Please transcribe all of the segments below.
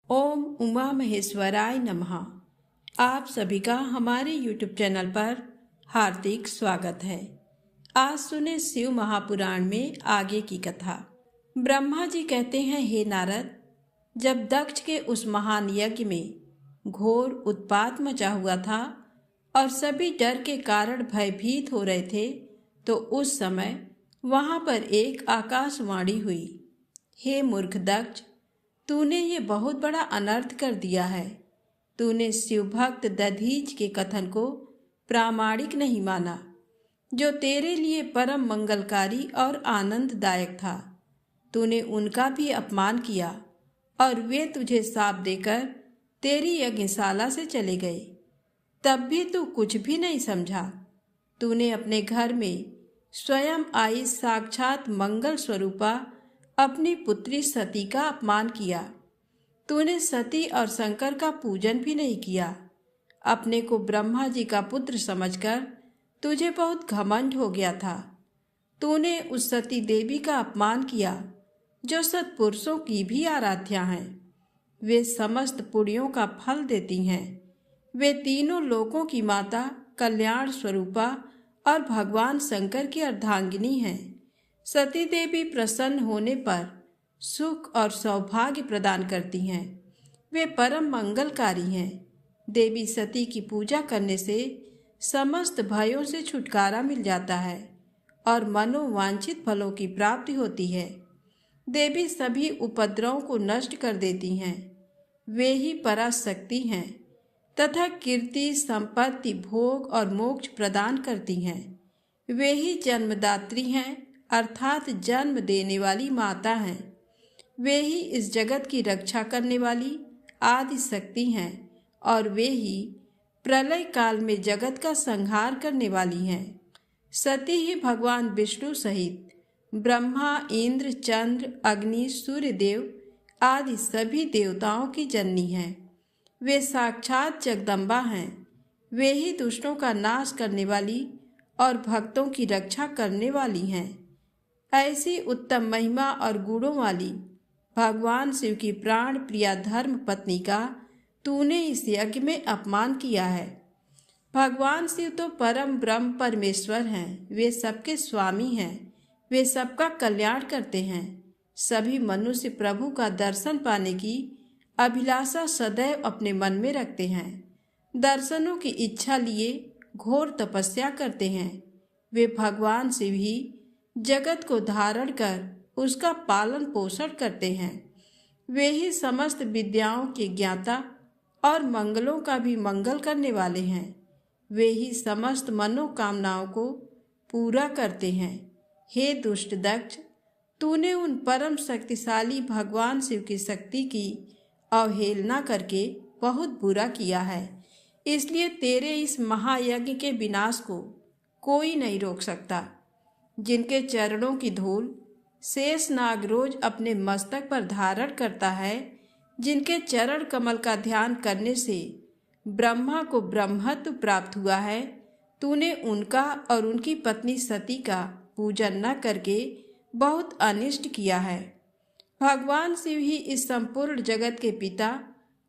ओम उमा महेश्वराय नमः। आप सभी का हमारे YouTube चैनल पर हार्दिक स्वागत है। आज सुने शिव महापुराण में आगे की कथा। ब्रह्मा जी कहते हैं, हे नारद, जब दक्ष के उस महान यज्ञ में घोर उत्पात मचा हुआ था और सभी डर के कारण भयभीत हो रहे थे, तो उस समय वहां पर एक आकाशवाणी हुई। हे मूर्ख दक्ष, तूने ये बहुत बड़ा अनर्थ कर दिया है। तूने शिव भक्त दधीच के कथन को प्रामाणिक नहीं माना, जो तेरे लिए परम मंगलकारी और आनंददायक था। तूने उनका भी अपमान किया और वे तुझे शाप देकर तेरी यज्ञशाला से चले गए। तब भी तू कुछ भी नहीं समझा। तूने अपने घर में स्वयं आई साक्षात मंगल स्वरूपा अपनी पुत्री सती का अपमान किया। तूने सती और शंकर का पूजन भी नहीं किया। अपने को ब्रह्मा जी का पुत्र समझकर तुझे बहुत घमंड हो गया था। तूने उस सती देवी का अपमान किया, जो सत्पुरुषों की भी आराध्या हैं। वे समस्त पुण्यों का फल देती हैं। वे तीनों लोकों की माता, कल्याण स्वरूपा और भगवान शंकर की अर्धांगिनी हैं। सती देवी प्रसन्न होने पर सुख और सौभाग्य प्रदान करती हैं। वे परम मंगलकारी हैं। देवी सती की पूजा करने से समस्त भयों से छुटकारा मिल जाता है और मनोवांछित फलों की प्राप्ति होती है। देवी सभी उपद्रवों को नष्ट कर देती हैं। वे ही पराशक्ति हैं तथा कीर्ति, संपत्ति, भोग और मोक्ष प्रदान करती हैं। वे ही जन्मदात्री हैं, अर्थात जन्म देने वाली माता हैं। वे ही इस जगत की रक्षा करने वाली आदि शक्ति हैं और वे ही प्रलय काल में जगत का संहार करने वाली हैं। सती ही भगवान विष्णु सहित ब्रह्मा, इंद्र, चंद्र, अग्नि, सूर्यदेव आदि सभी देवताओं की जननी हैं। वे साक्षात जगदम्बा हैं। वे ही दुष्टों का नाश करने वाली और भक्तों की रक्षा करने वाली हैं। ऐसी उत्तम महिमा और गुणों वाली भगवान शिव की प्राण प्रिया धर्म पत्नी का तूने इस यज्ञ में अपमान किया है। भगवान शिव तो परम ब्रह्म परमेश्वर हैं। वे सबके स्वामी हैं। वे सबका कल्याण करते हैं। सभी मनुष्य प्रभु का दर्शन पाने की अभिलाषा सदैव अपने मन में रखते हैं। दर्शनों की इच्छा लिए घोर तपस्या करते हैं। वे भगवान शिव ही जगत को धारण कर उसका पालन पोषण करते हैं। वे ही समस्त विद्याओं के ज्ञाता और मंगलों का भी मंगल करने वाले हैं। वे ही समस्त मनोकामनाओं को पूरा करते हैं। हे दुष्ट दक्ष, तूने उन परम शक्तिशाली भगवान शिव की शक्ति की अवहेलना करके बहुत बुरा किया है। इसलिए तेरे इस महायज्ञ के विनाश को कोई नहीं रोक सकता। जिनके चरणों की धूल शेष नाग रोज अपने मस्तक पर धारण करता है, जिनके चरण कमल का ध्यान करने से ब्रह्मा को ब्रह्मत्व प्राप्त हुआ है, तूने उनका और उनकी पत्नी सती का पूजन न करके बहुत अनिष्ट किया है। भगवान शिव ही इस संपूर्ण जगत के पिता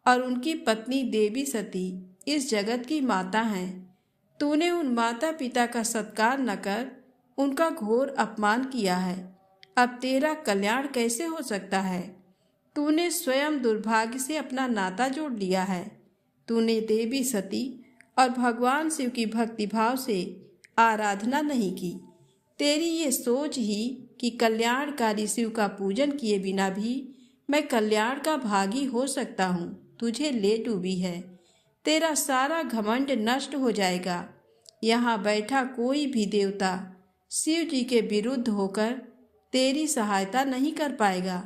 और उनकी पत्नी देवी सती इस जगत की माता हैं। तूने उन माता पिता का सत्कार न कर उनका घोर अपमान किया है। अब तेरा कल्याण कैसे हो सकता है? तूने स्वयं दुर्भाग्य से अपना नाता जोड़ लिया है। तूने देवी सती और भगवान शिव की भक्तिभाव से आराधना नहीं की। तेरी ये सोच ही कि कल्याणकारी शिव का पूजन किए बिना भी मैं कल्याण का भागी हो सकता हूँ, तुझे ले डूबी है। तेरा सारा घमंड नष्ट हो जाएगा। यहाँ बैठा कोई भी देवता शिव जी के विरुद्ध होकर तेरी सहायता नहीं कर पाएगा।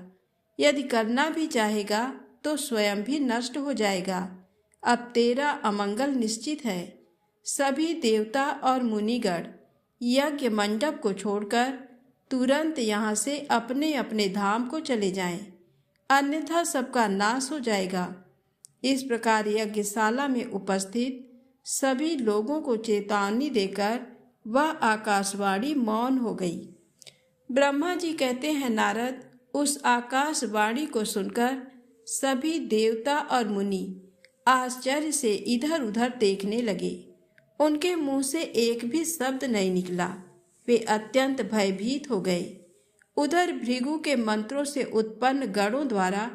यदि करना भी चाहेगा तो स्वयं भी नष्ट हो जाएगा। अब तेरा अमंगल निश्चित है। सभी देवता और मुनिगण यज्ञ मंडप को छोड़कर तुरंत यहाँ से अपने अपने धाम को चले जाएं, अन्यथा सबका नाश हो जाएगा। इस प्रकार यज्ञशाला में उपस्थित सभी लोगों को चेतावनी देकर वह आकाशवाणी मौन हो गई। ब्रह्मा जी कहते हैं, नारद, उस आकाशवाणी को सुनकर सभी देवता और मुनि आश्चर्य से इधर उधर देखने लगे। उनके मुंह से एक भी शब्द नहीं निकला। वे अत्यंत भयभीत हो गए। उधर भृगु के मंत्रों से उत्पन्न गणों द्वारा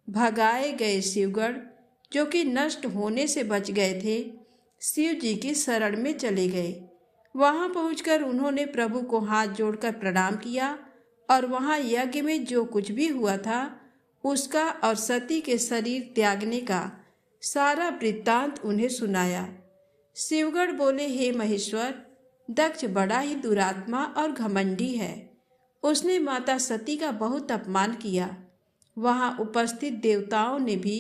भगाए गए शिवगण, जो कि नष्ट होने से बच गए थे, शिव जी की शरण में चले गए। वहां पहुंचकर उन्होंने प्रभु को हाथ जोड़कर प्रणाम किया और वहां यज्ञ में जो कुछ भी हुआ था उसका और सती के शरीर त्यागने का सारा वृत्तांत उन्हें सुनाया। शिवगण बोले, हे महेश्वर, दक्ष बड़ा ही दुरात्मा और घमंडी है। उसने माता सती का बहुत अपमान किया। वहां उपस्थित देवताओं ने भी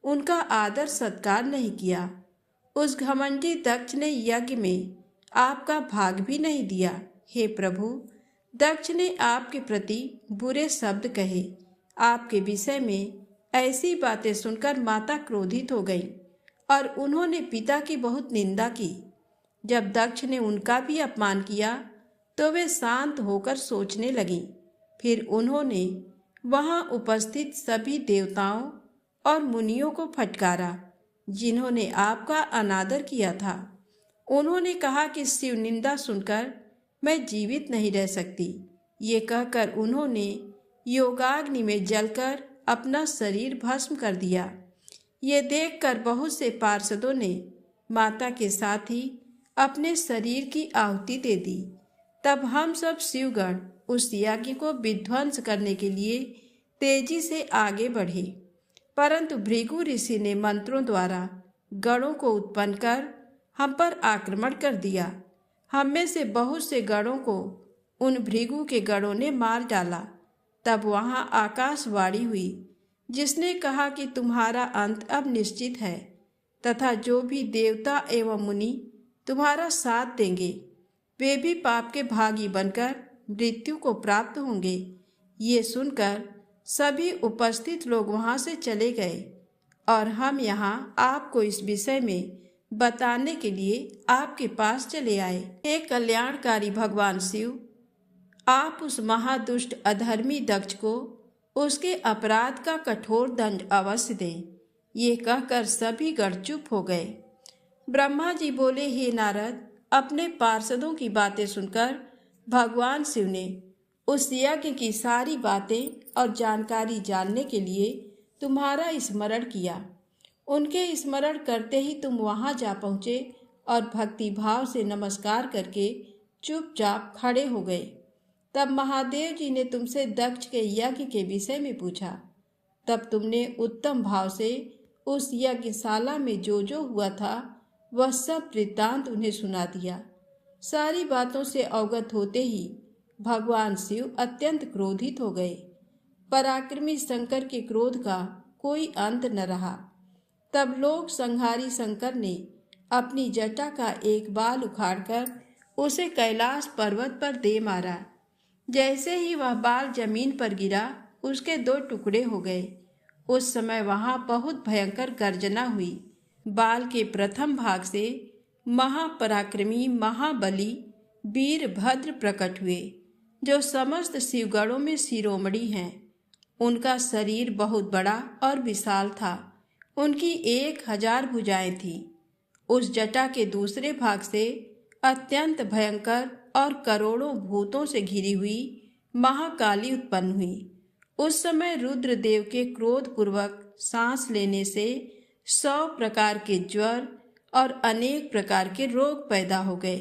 उनका आदर सत्कार नहीं किया। उस घमंडी दक्ष ने यज्ञ में आपका भाग भी नहीं दिया। हे प्रभु, दक्ष ने आपके प्रति बुरे शब्द कहे। आपके विषय में ऐसी बातें सुनकर माता क्रोधित हो गई और उन्होंने पिता की बहुत निंदा की। जब दक्ष ने उनका भी अपमान किया तो वे शांत होकर सोचने लगीं। फिर उन्होंने वहां उपस्थित सभी देवताओं और मुनियों को फटकारा जिन्होंने आपका अनादर किया था। उन्होंने कहा कि शिव निंदा सुनकर मैं जीवित नहीं रह सकती। ये कहकर उन्होंने योगाग्नि में जलकर अपना शरीर भस्म कर दिया। ये देखकर बहुत से पार्षदों ने माता के साथ ही अपने शरीर की आहुति दे दी। तब हम सब शिवगण उस यज्ञ को विध्वंस करने के लिए तेजी से आगे बढ़े, परंतु भृगु ऋषि ने मंत्रों द्वारा गणों को उत्पन्न कर हम पर आक्रमण कर दिया। हम में से बहुत से गणों को उन भृगु के गणों ने मार डाला। तब वहां आकाशवाणी हुई, जिसने कहा कि तुम्हारा अंत अब निश्चित है तथा जो भी देवता एवं मुनि तुम्हारा साथ देंगे वे भी पाप के भागी बनकर मृत्यु को प्राप्त होंगे। ये सुनकर सभी उपस्थित लोग वहां से चले गए और हम यहाँ आपको इस विषय में बताने के लिए आपके पास चले आए। हे कल्याणकारी भगवान शिव, आप उस महादुष्ट अधर्मी दक्ष को उसके अपराध का कठोर दंड अवश्य दें। ये कहकर सभी गण चुप हो गए। ब्रह्मा जी बोले, हे नारद, अपने पार्षदों की बातें सुनकर भगवान शिव ने उस यज्ञ की सारी बातें और जानकारी जानने के लिए तुम्हारा स्मरण किया। उनके स्मरण करते ही तुम वहां जा पहुँचे और भक्ति भाव से नमस्कार करके चुपचाप खड़े हो गए। तब महादेव जी ने तुमसे दक्ष के यज्ञ के विषय में पूछा। तब तुमने उत्तम भाव से उस यज्ञशाला में जो हुआ था वह सब वृत्तांत उन्हें सुना दिया। सारी बातों से अवगत होते ही भगवान शिव अत्यंत क्रोधित हो गए। पराक्रमी शंकर के क्रोध का कोई अंत न रहा। तब लोक संहारी शंकर ने अपनी जटा का एक बाल उखाड़कर उसे कैलाश पर्वत पर दे मारा। जैसे ही वह बाल जमीन पर गिरा उसके 2 टुकड़े हो गए। उस समय वहां बहुत भयंकर गर्जना हुई। बाल के प्रथम भाग से महापराक्रमी महाबली वीरभद्र प्रकट हुए, जो समस्त शिवगणों में शिरोमणि हैं। उनका शरीर बहुत बड़ा और विशाल था। उनकी 1000 भुजाएं थीं। उस जटा के दूसरे भाग से अत्यंत भयंकर और करोड़ों भूतों से घिरी हुई महाकाली उत्पन्न हुई। उस समय रुद्रदेव के क्रोध पूर्वक सांस लेने से 100 प्रकार के ज्वर और अनेक प्रकार के रोग पैदा हो गए।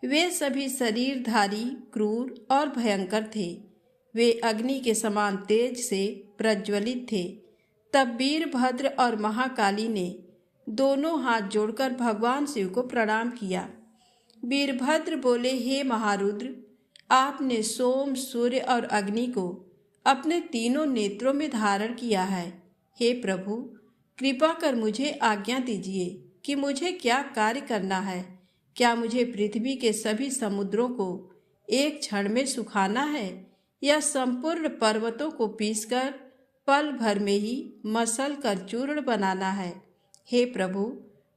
वे सभी शरीरधारी, क्रूर और भयंकर थे। वे अग्नि के समान तेज से प्रज्वलित थे। तब वीरभद्र और महाकाली ने दोनों हाथ जोड़कर भगवान शिव को प्रणाम किया। वीरभद्र बोले, हे महारुद्र, आपने सोम, सूर्य और अग्नि को अपने तीनों नेत्रों में धारण किया है। हे प्रभु, कृपा कर मुझे आज्ञा दीजिए कि मुझे क्या कार्य करना है। क्या मुझे पृथ्वी के सभी समुद्रों को एक क्षण में सुखाना है या संपूर्ण पर्वतों को पीसकर पल भर में ही मसल कर चूर्ण बनाना है? हे प्रभु,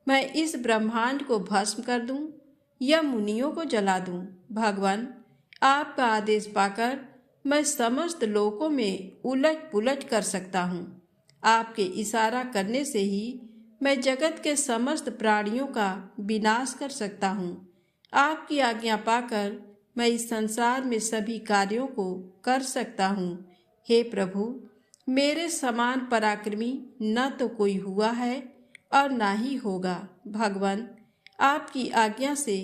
मैं इस ब्रह्मांड को भस्म कर दूं या मुनियों को जला दूं? भगवान, आपका आदेश पाकर मैं समस्त लोकों में उलट पुलट कर सकता हूँ। आपके इशारा करने से ही मैं जगत के समस्त प्राणियों का विनाश कर सकता हूँ। आपकी आज्ञा पाकर मैं इस संसार में सभी कार्यों को कर सकता हूँ। हे प्रभु, मेरे समान पराक्रमी न तो कोई हुआ है और ना ही होगा। भगवान, आपकी आज्ञा से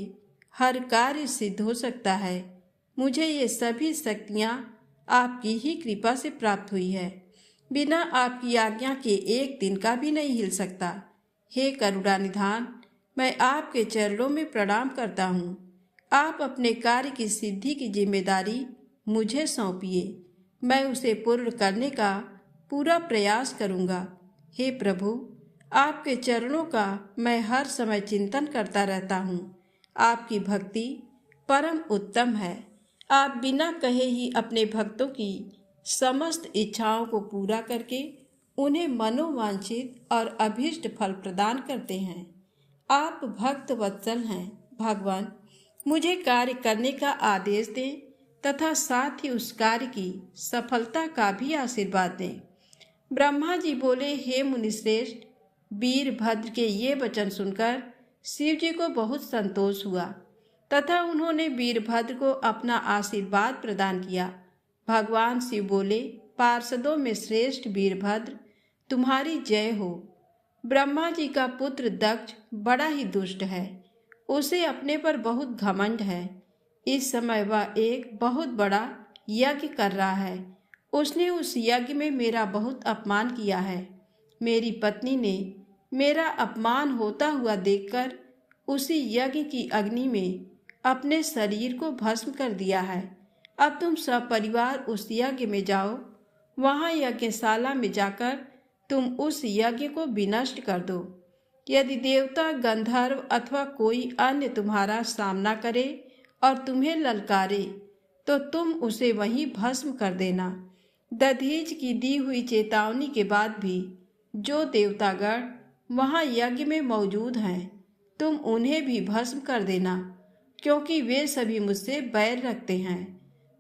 हर कार्य सिद्ध हो सकता है। मुझे ये सभी शक्तियाँ आपकी ही कृपा से प्राप्त हुई है। बिना आपकी आज्ञा के एक दिन का भी नहीं हिल सकता। हे करुणानिधान, मैं आपके चरणों में प्रणाम करता हूँ। आप अपने कार्य की सिद्धि की जिम्मेदारी मुझे सौंपिए। मैं उसे पूर्ण करने का पूरा प्रयास करूँगा। हे प्रभु, आपके चरणों का मैं हर समय चिंतन करता रहता हूँ। आपकी भक्ति परम उत्तम है। आप बिना कहे ही अपने भक्तों की समस्त इच्छाओं को पूरा करके उन्हें मनोवांछित और अभीष्ट फल प्रदान करते हैं। आप भक्त वत्सल हैं। भगवान, मुझे कार्य करने का आदेश दें तथा साथ ही उस कार्य की सफलता का भी आशीर्वाद दें। ब्रह्मा जी बोले, हे मुनिश्रेष्ठ, वीरभद्र के ये वचन सुनकर शिव जी को बहुत संतोष हुआ तथा उन्होंने वीरभद्र को अपना आशीर्वाद प्रदान किया। भगवान शिव बोले, पार्षदों में श्रेष्ठ वीरभद्र, तुम्हारी जय हो। ब्रह्मा जी का पुत्र दक्ष बड़ा ही दुष्ट है। उसे अपने पर बहुत घमंड है। इस समय वह एक बहुत बड़ा यज्ञ कर रहा है। उसने उस यज्ञ में मेरा बहुत अपमान किया है। मेरी पत्नी ने मेरा अपमान होता हुआ देखकर उसी यज्ञ की अग्नि में अपने शरीर को भस्म कर दिया है। अब तुम सपरिवार उस यज्ञ में जाओ। वहाँ यज्ञशाला में जाकर तुम उस यज्ञ को विनष्ट कर दो। यदि देवता, गंधर्व अथवा कोई अन्य तुम्हारा सामना करे और तुम्हें ललकारे तो तुम उसे वहीं भस्म कर देना। दधीच की दी हुई चेतावनी के बाद भी जो देवतागण वहाँ यज्ञ में मौजूद हैं, तुम उन्हें भी भस्म कर देना, क्योंकि वे सभी मुझसे बैर रखते हैं।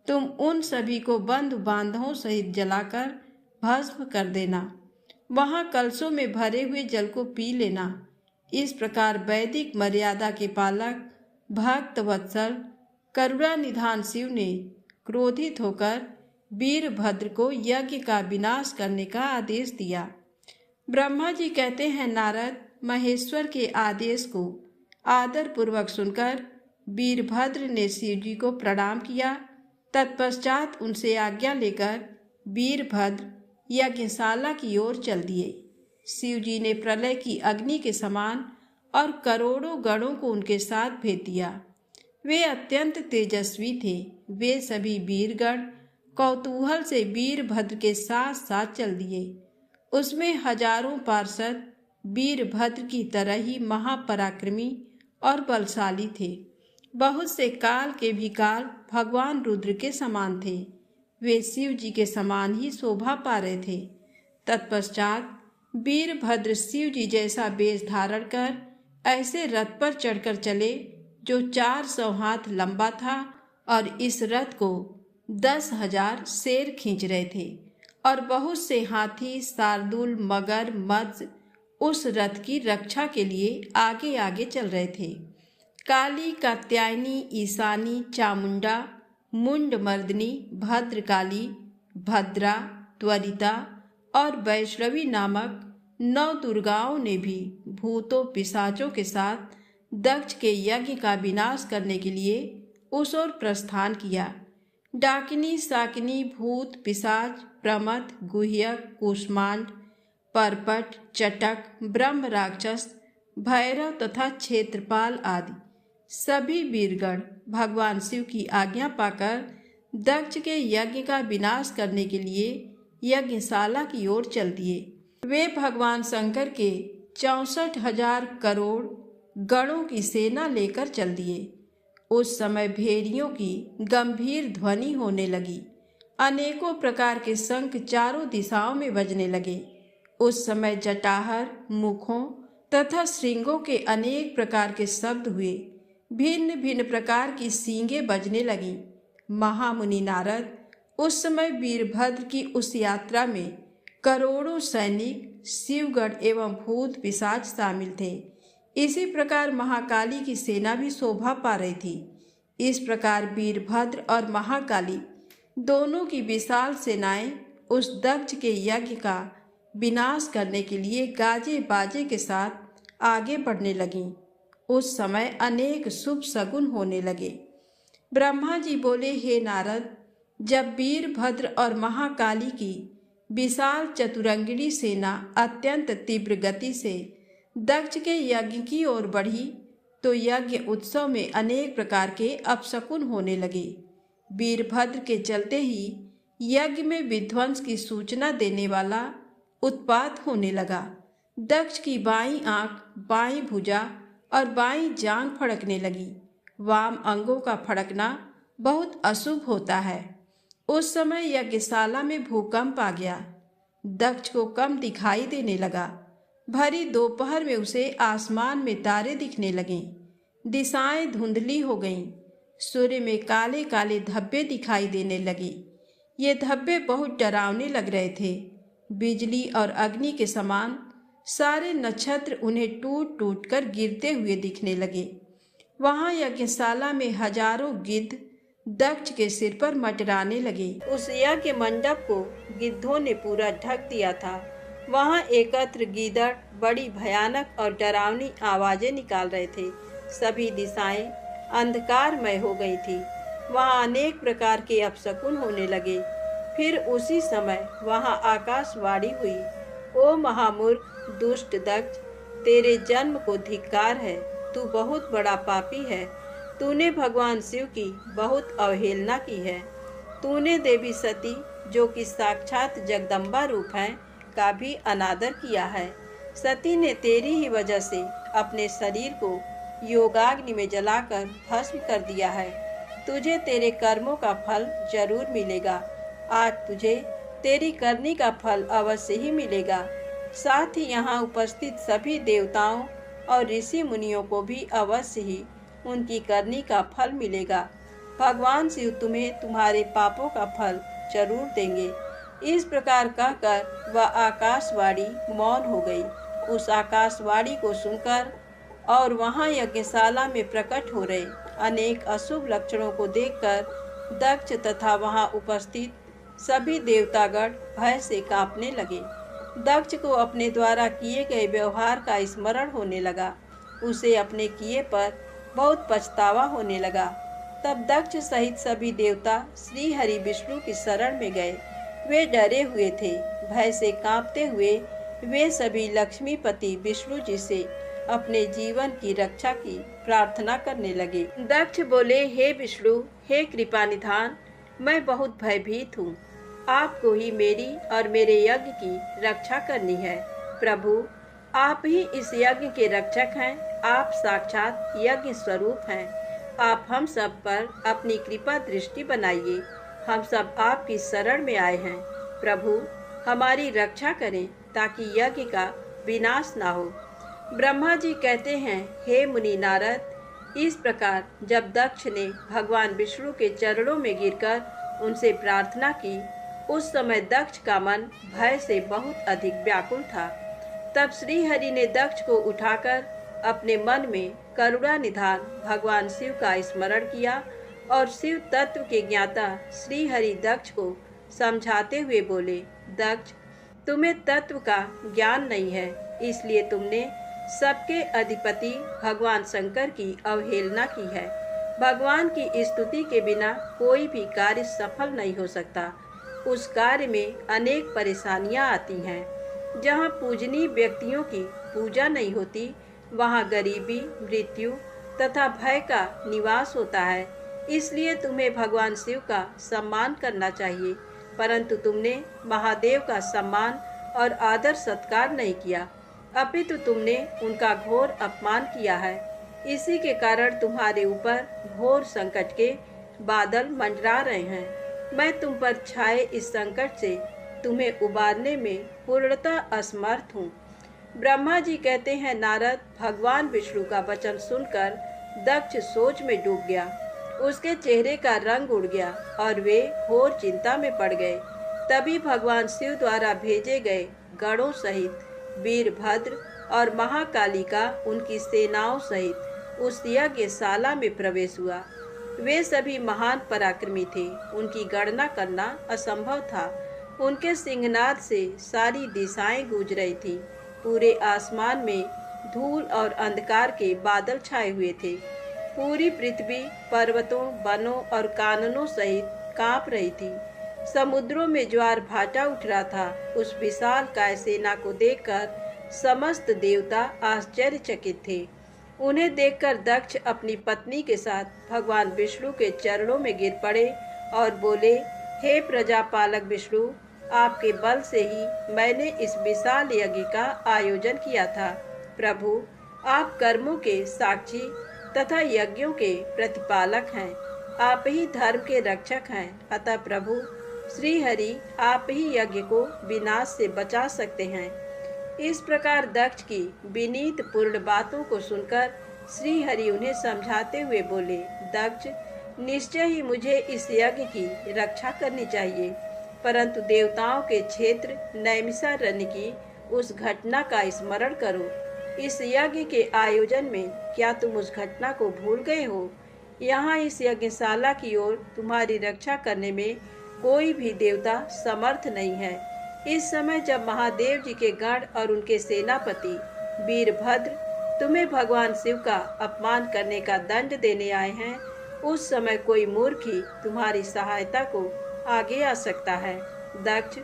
तुम उन सभी को बंधु बांधवों सहित जलाकर भस्म कर देना। वहाँ कलशों में भरे हुए जल को पी लेना। इस प्रकार वैदिक मर्यादा के पालक भक्त वत्सल करुणा निधान शिव ने क्रोधित होकर वीरभद्र को यज्ञ का विनाश करने का आदेश दिया। ब्रह्मा जी कहते हैं, नारद, महेश्वर के आदेश को आदर पूर्वक सुनकर वीरभद्र ने शिव जी को प्रणाम किया। तत्पश्चात उनसे आज्ञा लेकर वीरभद्र यज्ञशाला की ओर चल दिए। शिव जी ने प्रलय की अग्नि के समान और करोड़ों गणों को उनके साथ भेज दिया। वे अत्यंत तेजस्वी थे। वे सभी वीरगण कौतूहल से वीरभद्र के साथ साथ चल दिए। उसमें हजारों पार्षद वीरभद्र की तरह ही महापराक्रमी और बलशाली थे। बहुत से काल के भी काल भगवान रुद्र के समान थे। वे शिव जी के समान ही शोभा पा रहे थे। तत्पश्चात वीरभद्र शिव जी जैसा वेश धारण कर ऐसे रथ पर चढ़कर चले जो 400 हाथ लंबा था और इस रथ को 10,000 शेर खींच रहे थे और बहुत से हाथी, शार्दूल, मगर, मत्स्य उस रथ की रक्षा के लिए आगे आगे चल रहे थे। काली, कात्यायनी, ईशानी, चामुंडा, मुंडमर्दिनी, भद्रकाली, भद्रा, त्वरिता और वैष्णवी नामक 9 दुर्गाओं ने भी भूतों पिशाचों के साथ दक्ष के यज्ञ का विनाश करने के लिए उस ओर प्रस्थान किया। डाकिनी, साकिनी, भूत, पिशाच, प्रमथ, गुह्यक, कूष्मांड, परपट, चटक, ब्रह्म राक्षस, भैरव तथा क्षेत्रपाल आदि सभी वीरगण भगवान शिव की आज्ञा पाकर दक्ष के यज्ञ का विनाश करने के लिए यज्ञशाला की ओर चल दिए। वे भगवान शंकर के 64,000 करोड़ गणों की सेना लेकर चल दिए। उस समय भेड़ियों की गंभीर ध्वनि होने लगी। अनेकों प्रकार के शंख चारों दिशाओं में बजने लगे। उस समय जटाहर, मुखों तथा श्रृंगों के अनेक प्रकार के शब्द हुए। भिन्न भिन्न प्रकार की सींगें बजने लगीं। महामुनि नारद उस समय वीरभद्र की उस यात्रा में करोड़ों सैनिक, शिवगढ़ एवं भूत पिशाच शामिल थे। इसी प्रकार महाकाली की सेना भी शोभा पा रही थी। इस प्रकार वीरभद्र और महाकाली दोनों की विशाल सेनाएं उस दक्ष के यज्ञ का विनाश करने के लिए गाजे बाजे के साथ आगे बढ़ने लगीं। उस समय अनेक शुभ शगुन होने लगे। ब्रह्मा जी बोले, हे नारद, जब वीरभद्र और महाकाली की विशाल चतुरंगिणी सेना अत्यंत तीव्र गति से दक्ष के यज्ञ की ओर बढ़ी तो यज्ञ उत्सव में अनेक प्रकार के अपशकुन होने लगे। वीरभद्र के चलते ही यज्ञ में विध्वंस की सूचना देने वाला उत्पात होने लगा। दक्ष की बाईं आंख, बाईं भुजा और बाईं जांघ फड़कने लगी। वाम अंगों का फड़कना बहुत अशुभ होता है। उस समय यज्ञशाला में भूकंप आ गया। दक्ष को कम दिखाई देने लगा। भरी दोपहर में उसे आसमान में तारे दिखने लगे। दिशाएं धुंधली हो गईं। सूर्य में काले काले धब्बे दिखाई देने लगे। ये धब्बे बहुत डरावने लग रहे थे। बिजली और अग्नि के समान सारे नक्षत्र उन्हें टूट टूट कर गिरते हुए दिखने लगे। वहां यज्ञशाला में हजारों गिद्ध दक्ष के सिर पर मंडराने लगे। उस यज्ञ मंडप को गिद्धों ने पूरा ढक दिया था। वहां एकत्र गीदड़ बड़ी भयानक और डरावनी आवाजें निकाल रहे थे। सभी दिशाएं अंधकारमय हो गई थी। वहां अनेक प्रकार के अपशकुन होने लगे। फिर उसी समय वहां आकाशवाणी हुई, ओ महामूर्ख दुष्ट दक्ष, तेरे जन्म को धिक्कार है। तू बहुत बड़ा पापी है। तूने भगवान शिव की बहुत अवहेलना की है। तूने देवी सती, जो कि साक्षात जगदम्बा रूप है, का भी अनादर किया है। सती ने तेरी ही वजह से अपने शरीर को योगाग्नि में जलाकर भस्म कर दिया है। तुझे तेरे कर्मों का फल जरूर मिलेगा। आज तुझे तेरी करनी का फल अवश्य ही मिलेगा। साथ ही यहाँ उपस्थित सभी देवताओं और ऋषि मुनियों को भी अवश्य ही उनकी करनी का फल मिलेगा। भगवान शिव तुम्हें तुम्हारे पापों का फल जरूर देंगे। इस प्रकार कहकर वह आकाशवाणी मौन हो गई। उस आकाशवाणी को सुनकर और वहाँ यज्ञशाला में प्रकट हो रहे अनेक अशुभ लक्षणों को देखकर दक्ष तथा वहाँ उपस्थित सभी देवतागण भय से कांपने लगे। दक्ष को अपने द्वारा किए गए व्यवहार का स्मरण होने लगा। उसे अपने किए पर बहुत पछतावा होने लगा। तब दक्ष सहित सभी देवता श्री हरि विष्णु की शरण में गए। वे डरे हुए थे। भय से कांपते हुए वे सभी लक्ष्मीपति विष्णु जी से अपने जीवन की रक्षा की प्रार्थना करने लगे। दक्ष बोले, हे विष्णु, हे कृपा निधान, मैं बहुत भयभीत हूँ। आपको ही मेरी और मेरे यज्ञ की रक्षा करनी है। प्रभु, आप ही इस यज्ञ के रक्षक हैं। आप साक्षात यज्ञ स्वरूप हैं। आप हम सब पर अपनी कृपा दृष्टि बनाइए। हम सब आपकी शरण में आए हैं। प्रभु, हमारी रक्षा करें ताकि यज्ञ का विनाश ना हो। ब्रह्मा जी कहते हैं, हे मुनि नारद, इस प्रकार जब दक्ष ने भगवान विष्णु के चरणों में गिरकर उनसे प्रार्थना की, उस समय दक्ष का मन भय से बहुत अधिक व्याकुल था। तब श्री हरि ने दक्ष को उठाकर अपने मन में करुणा निधान भगवान शिव का स्मरण किया और शिव तत्व के ज्ञाता श्री हरि दक्ष को समझाते हुए बोले, दक्ष, तुम्हें तत्व का ज्ञान नहीं है, इसलिए तुमने सबके अधिपति भगवान शंकर की अवहेलना की है। भगवान की स्तुति के बिना कोई भी कार्य सफल नहीं हो सकता। उस कार्य में अनेक परेशानियां आती हैं। जहाँ पूजनीय व्यक्तियों की पूजा नहीं होती, वहाँ गरीबी, मृत्यु तथा भय का निवास होता है। इसलिए तुम्हें भगवान शिव का सम्मान करना चाहिए, परंतु तुमने महादेव का सम्मान और आदर सत्कार नहीं किया, अपितु तुमने उनका घोर अपमान किया है। इसी के कारण तुम्हारे ऊपर घोर संकट के बादल मंडरा रहे हैं। मैं तुम पर छाए इस संकट से तुम्हें उबारने में पूर्णतः असमर्थ हूँ। ब्रह्मा जी कहते हैं, नारद, भगवान विष्णु का वचन सुनकर दक्ष सोच में डूब गया। उसके चेहरे का रंग उड़ गया और वे घोर चिंता में पड़ गए। तभी भगवान शिव द्वारा भेजे गए गणों सहित वीरभद्र और महाकालिका उनकी सेनाओं सहित उस यज्ञशाला में प्रवेश हुआ। वे सभी महान पराक्रमी थे, उनकी गणना करना असंभव था। उनके सिंहनाद से सारी दिशाएं गूंज रही थी। पूरे आसमान में धूल और अंधकार के बादल छाए हुए थे। पूरी पृथ्वी पर्वतों, वनों और काननों सहित कांप रही थी। समुद्रों में ज्वार भाटा उठ रहा था। उस विशाल काय सेना को देखकर समस्त देवता आश्चर्यचकित थे। उन्हें देखकर दक्ष अपनी पत्नी के साथ भगवान विष्णु के चरणों में गिर पड़े और बोले, हे प्रजापालक विष्णु, आपके बल से ही मैंने इस विशाल यज्ञ का आयोजन किया था। प्रभु, आप कर्मों के साक्षी तथा यज्ञों के प्रतिपालक हैं। आप ही धर्म के रक्षक हैं। अतः प्रभु श्री हरि, आप ही यज्ञ को विनाश से बचा सकते हैं। इस प्रकार दक्ष की विनीत पूर्ण बातों को सुनकर श्री हरि उन्हें समझाते हुए बोले, दक्ष, निश्चय ही मुझे इस यज्ञ की रक्षा करनी चाहिए, परंतु देवताओं के क्षेत्र नैमिषारण्य की उस घटना का स्मरण करो। इस यज्ञ के आयोजन में क्या तुम उस घटना को भूल गए हो? यहाँ इस यज्ञशाला की ओर तुम्हारी रक्षा करने में कोई भी देवता समर्थ नहीं है। इस समय जब महादेव जी के गण और उनके सेनापति वीरभद्र तुम्हें भगवान शिव का अपमान करने का दंड देने आए हैं, उस समय कोई मूर्ख ही तुम्हारी सहायता को आगे आ सकता है। दक्ष,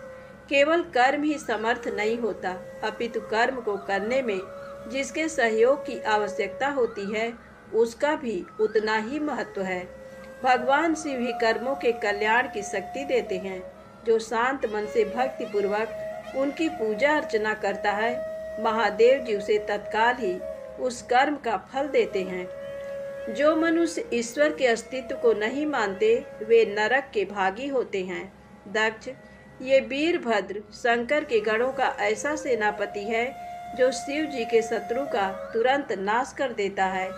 केवल कर्म ही समर्थ नहीं होता, अपितु कर्म को करने में जिसके सहयोग की आवश्यकता होती है उसका भी उतना ही महत्व है। भगवान शिव ही कर्मों के कल्याण की शक्ति देते हैं। जो शांत मन से भक्ति पूर्वक उनकी पूजा अर्चना करता है, महादेव जी उसे तत्काल ही उस कर्म का फल देते हैं। जो मनुष्य ईश्वर के अस्तित्व को नहीं मानते वे नरक के भागी होते हैं। दक्ष, ये वीरभद्र शंकर के गणों का ऐसा सेनापति है जो शिव जी के शत्रु का तुरंत नाश कर देता है।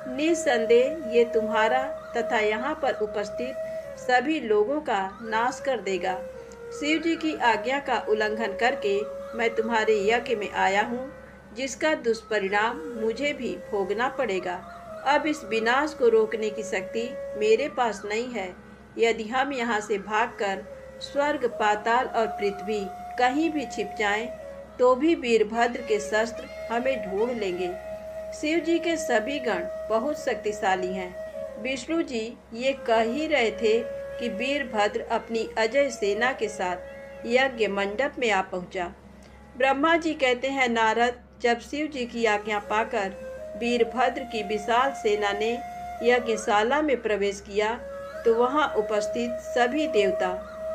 निसंदेह ये तुम्हारा तथा यहाँ पर उपस्थित सभी लोगों का नाश कर देगा। शिव जी की आज्ञा का उल्लंघन करके मैं तुम्हारे यज्ञ में आया हूँ, जिसका दुष्परिणाम मुझे भी भोगना पड़ेगा। अब इस विनाश को रोकने की शक्ति मेरे पास नहीं है। यदि हम यहाँ से भागकर स्वर्ग, पाताल और पृथ्वी कहीं भी छिप जाएं, तो भी वीरभद्र के शस्त्र हमें ढूंढ लेंगे। शिव जी के सभी गण बहुत शक्तिशाली हैं। विष्णु जी ये कह ही रहे थे कि वीरभद्र अपनी अजय सेना के साथ यज्ञ मंडप में आ पहुंचा। ब्रह्मा जी कहते हैं, नारद, जब शिव जी की आज्ञा पाकर वीरभद्र की विशाल सेना ने यज्ञशाला में प्रवेश किया तो वहां उपस्थित सभी देवता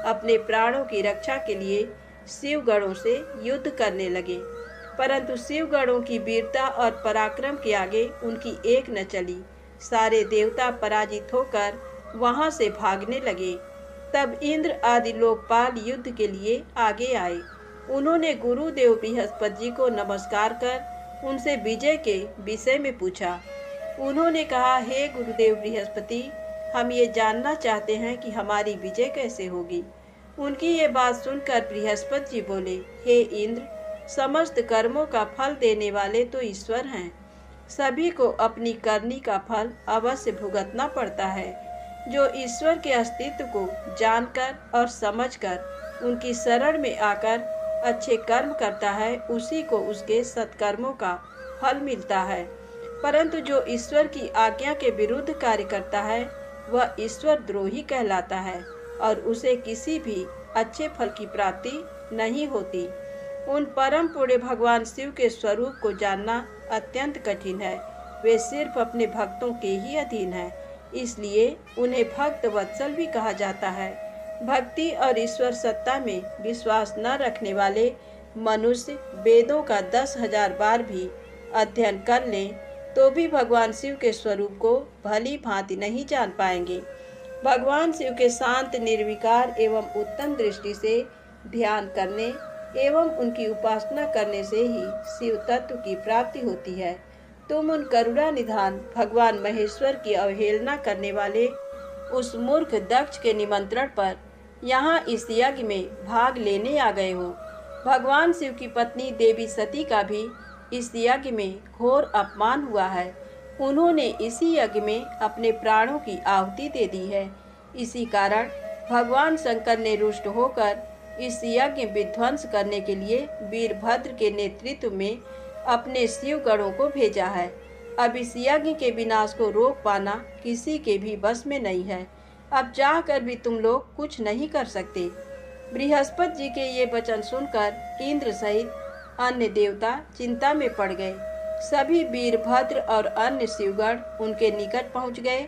अपने प्राणों की रक्षा के लिए शिव गणों से युद्ध करने लगे, परंतु शिव गणों की वीरता और पराक्रम के आगे उनकी एक न चली। सारे देवता पराजित होकर वहां से भागने लगे। तब इंद्र आदि लोकपाल युद्ध के लिए आगे आए। उन्होंने गुरुदेव बृहस्पति जी को नमस्कार कर उनसे विजय के विषय में पूछा। उन्होंने कहा, हे गुरुदेव बृहस्पति, हम ये जानना चाहते हैं कि हमारी विजय कैसे होगी। उनकी ये बात सुनकर बृहस्पति जी बोले, हे इंद्र, समस्त कर्मों का फल देने वाले तो ईश्वर हैं। सभी को अपनी करनी का फल अवश्य भुगतना पड़ता है। जो ईश्वर के अस्तित्व को जानकर और समझकर उनकी शरण में आकर अच्छे कर्म करता है, उसी को उसके सत्कर्मों का फल मिलता है। परंतु जो ईश्वर की आज्ञा के विरुद्ध कार्य करता है वह ईश्वर द्रोही कहलाता है और उसे किसी भी अच्छे फल की प्राप्ति नहीं होती। उन परम पुण्य भगवान शिव के स्वरूप को जानना अत्यंत कठिन है। वे सिर्फ अपने भक्तों के ही अधीन हैं, इसलिए उन्हें भक्त वत्सल भी कहा जाता है। भक्ति और ईश्वर सत्ता में विश्वास न रखने वाले मनुष्य वेदों का 10,000 बार भी अध्ययन कर लें तो भी भगवान शिव के स्वरूप को भली भांति नहीं जान पाएंगे। भगवान शिव के शांत, निर्विकार एवं उत्तम दृष्टि से ध्यान करने एवं उनकी उपासना करने से ही शिव तत्व की प्राप्ति होती है। तुम उन करुणा निधान भगवान महेश्वर की अवहेलना करने वाले उस मूर्ख दक्ष के निमंत्रण पर यहाँ इस यज्ञ में भाग लेने आ गए हो। भगवान शिव की पत्नी देवी सती का भी इस यज्ञ में घोर अपमान हुआ है। उन्होंने इसी यज्ञ में अपने प्राणों की आहुति दे दी है। इसी कारण भगवान शंकर ने रुष्ट होकर इस यज्ञ विध्वंस करने के लिए वीरभद्र के नेतृत्व में अपने शिव गणों को भेजा है। अब इस यज्ञ के विनाश को रोक पाना किसी के भी बस में नहीं है। अब चाहकर भी तुम लोग कुछ नहीं कर सकते। बृहस्पति जी के ये वचन सुनकर इंद्र सहित अन्य देवता चिंता में पड़ गए। सभी वीरभद्र और अन्य शिवगण उनके निकट पहुंच गए।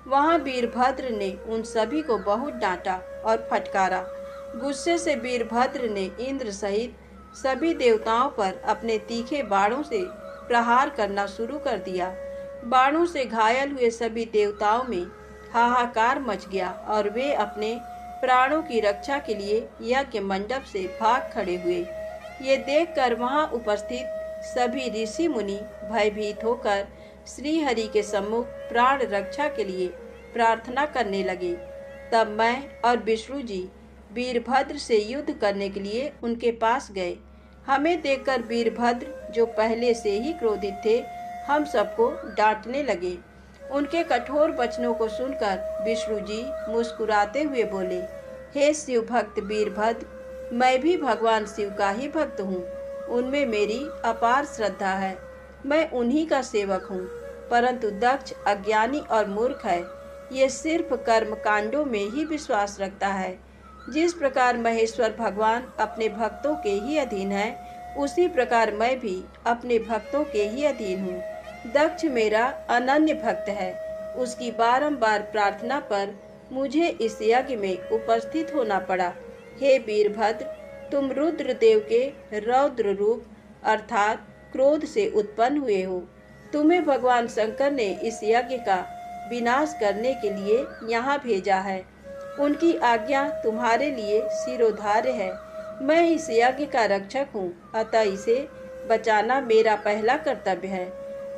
वहां वीरभद्र ने उन सभी को बहुत डांटा और फटकारा। गुस्से से वीरभद्र ने इंद्र सहित सभी देवताओं पर अपने तीखे बाणों से प्रहार करना शुरू कर दिया। बाणों से घायल हुए सभी देवताओं में हाहाकार मच गया और वे अपने प्राणों की रक्षा के लिए यज्ञ मंडप से भाग खड़े हुए। ये देखकर वहां उपस्थित सभी ऋषि मुनि भयभीत होकर श्री हरि के सम्मुख प्राण रक्षा के लिए प्रार्थना करने लगे। तब मैं और विष्णु जी वीरभद्र से युद्ध करने के लिए उनके पास गए। हमें देखकर वीरभद्र, जो पहले से ही क्रोधित थे, हम सबको डांटने लगे। उनके कठोर वचनों को सुनकर विष्णु जी मुस्कुराते हुए बोले, हे शिव भक्त वीरभद्र, मैं भी भगवान शिव का ही भक्त हूँ। उनमें मेरी अपार श्रद्धा है। मैं उन्हीं का सेवक हूँ। परंतु दक्ष अज्ञानी और मूर्ख है। ये सिर्फ कर्म कांडों में ही विश्वास रखता है। जिस प्रकार महेश्वर भगवान अपने भक्तों के ही अधीन है, उसी प्रकार मैं भी अपने भक्तों के ही अधीन हूँ। दक्ष मेरा अनन्य भक्त है। उसकी बारंबार प्रार्थना पर मुझे इस यज्ञ में उपस्थित होना पड़ा। हे वीरभद्र, तुम रुद्र देव के रौद्र रूप अर्थात क्रोध से उत्पन्न हुए हो। तुम्हें भगवान शंकर ने इस यज्ञ का विनाश करने के लिए यहाँ भेजा है। उनकी आज्ञा तुम्हारे लिए शिरोधार्य है। मैं इस यज्ञ का रक्षक हूँ, अतः इसे बचाना मेरा पहला कर्तव्य है।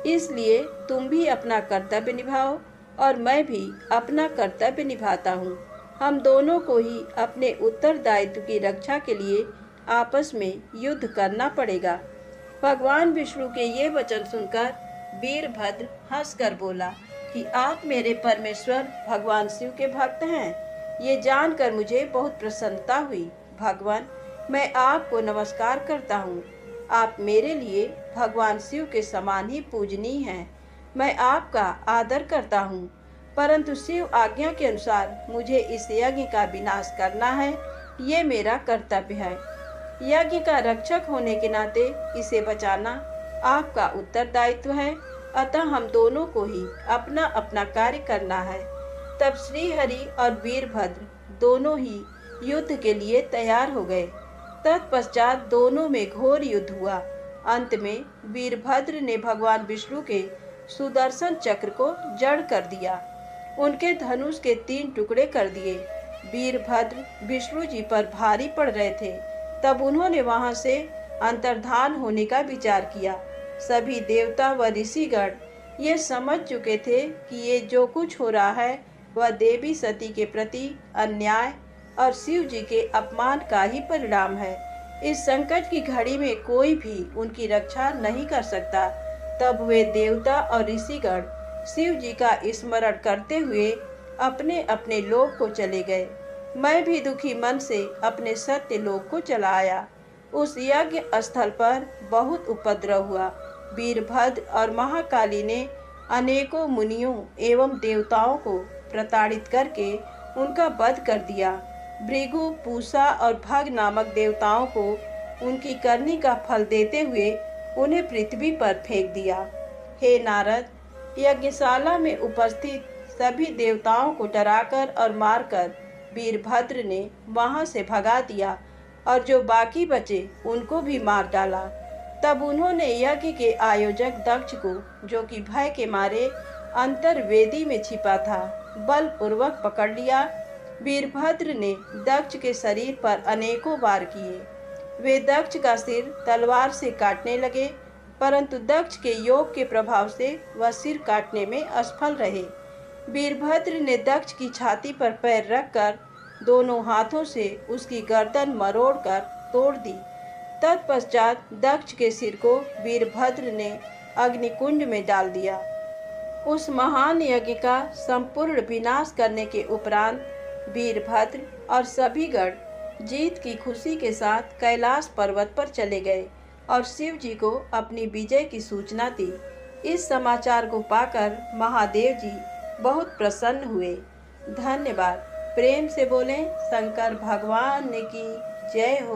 इसलिए तुम भी अपना कर्तव्य निभाओ और मैं भी अपना कर्तव्य निभाता हूँ। हम दोनों को ही अपने उत्तरदायित्व की रक्षा के लिए आपस में युद्ध करना पड़ेगा। भगवान विष्णु के ये वचन सुनकर वीरभद्र हंसकर बोला कि आप मेरे परमेश्वर भगवान शिव के भक्त हैं। ये जानकर मुझे बहुत प्रसन्नता हुई। भगवान, मैं आपको नमस्कार करता हूँ। आप मेरे लिए भगवान शिव के समान ही पूजनीय हैं। मैं आपका आदर करता हूँ, परंतु शिव आज्ञा के अनुसार मुझे इस यज्ञ का विनाश करना है। ये मेरा कर्तव्य है। यज्ञ का रक्षक होने के नाते इसे बचाना आपका उत्तरदायित्व है। अतः हम दोनों को ही अपना अपना कार्य करना है। तब श्री हरि और वीरभद्र दोनों ही युद्ध के लिए तैयार हो गए। तत्पश्चात दोनों में घोर युद्ध हुआ। अंत में वीरभद्र ने भगवान विष्णु के सुदर्शन चक्र को जड़ कर दिया। उनके धनुष के 3 टुकड़े कर दिए। वीरभद्र विष्णु जी पर भारी पड़ रहे थे। तब उन्होंने वहां से अंतर्धान होने का विचार किया। सभी देवता व ऋषिगण ये समझ चुके थे कि ये जो कुछ हो रहा है वह देवी सती के प्रति अन्याय और शिव जी के अपमान का ही परिणाम है। इस संकट की घड़ी में कोई भी उनकी रक्षा नहीं कर सकता। तब वे देवता और ऋषिगण शिव जी का स्मरण करते हुए अपने अपने लोक को चले गए। मैं भी दुखी मन से अपने सत्य लोक को चला आया। उस यज्ञ स्थल पर बहुत उपद्रव हुआ। वीरभद्र और महाकाली ने अनेकों मुनियों एवं देवताओं को प्रताड़ित करके उनका वध कर दिया। भृगु, पूषा और भग नामक देवताओं को उनकी करनी का फल देते हुए उन्हें पृथ्वी पर फेंक दिया। हे नारद, यज्ञशाला में उपस्थित सभी देवताओं को डराकर और मारकर वीरभद्र ने वहां से भगा दिया और जो बाकी बचे उनको भी मार डाला। तब उन्होंने यज्ञ के आयोजक दक्ष को, जो कि भय के मारे अंतर्वेदी में छिपा था, बलपूर्वक पकड़ लिया। वीरभद्र ने दक्ष के शरीर पर अनेकों वार किए। वे दक्ष का सिर तलवार से काटने लगे, परंतु दक्ष के योग के प्रभाव से वह सिर काटने में असफल रहे। वीरभद्र ने दक्ष की छाती पर पैर रखकर दोनों हाथों से उसकी गर्दन मरोड़कर तोड़ दी। तत्पश्चात दक्ष के सिर को वीरभद्र ने अग्निकुंड में डाल दिया। उस महान यज्ञ का संपूर्ण विनाश करने के उपरांत वीरभद्र और सभी गण जीत की खुशी के साथ कैलाश पर्वत पर चले गए और शिव जी को अपनी विजय की सूचना दी। इस समाचार को पाकर महादेव जी बहुत प्रसन्न हुए। धन्यवाद। प्रेम से बोलें शंकर भगवान की जय हो।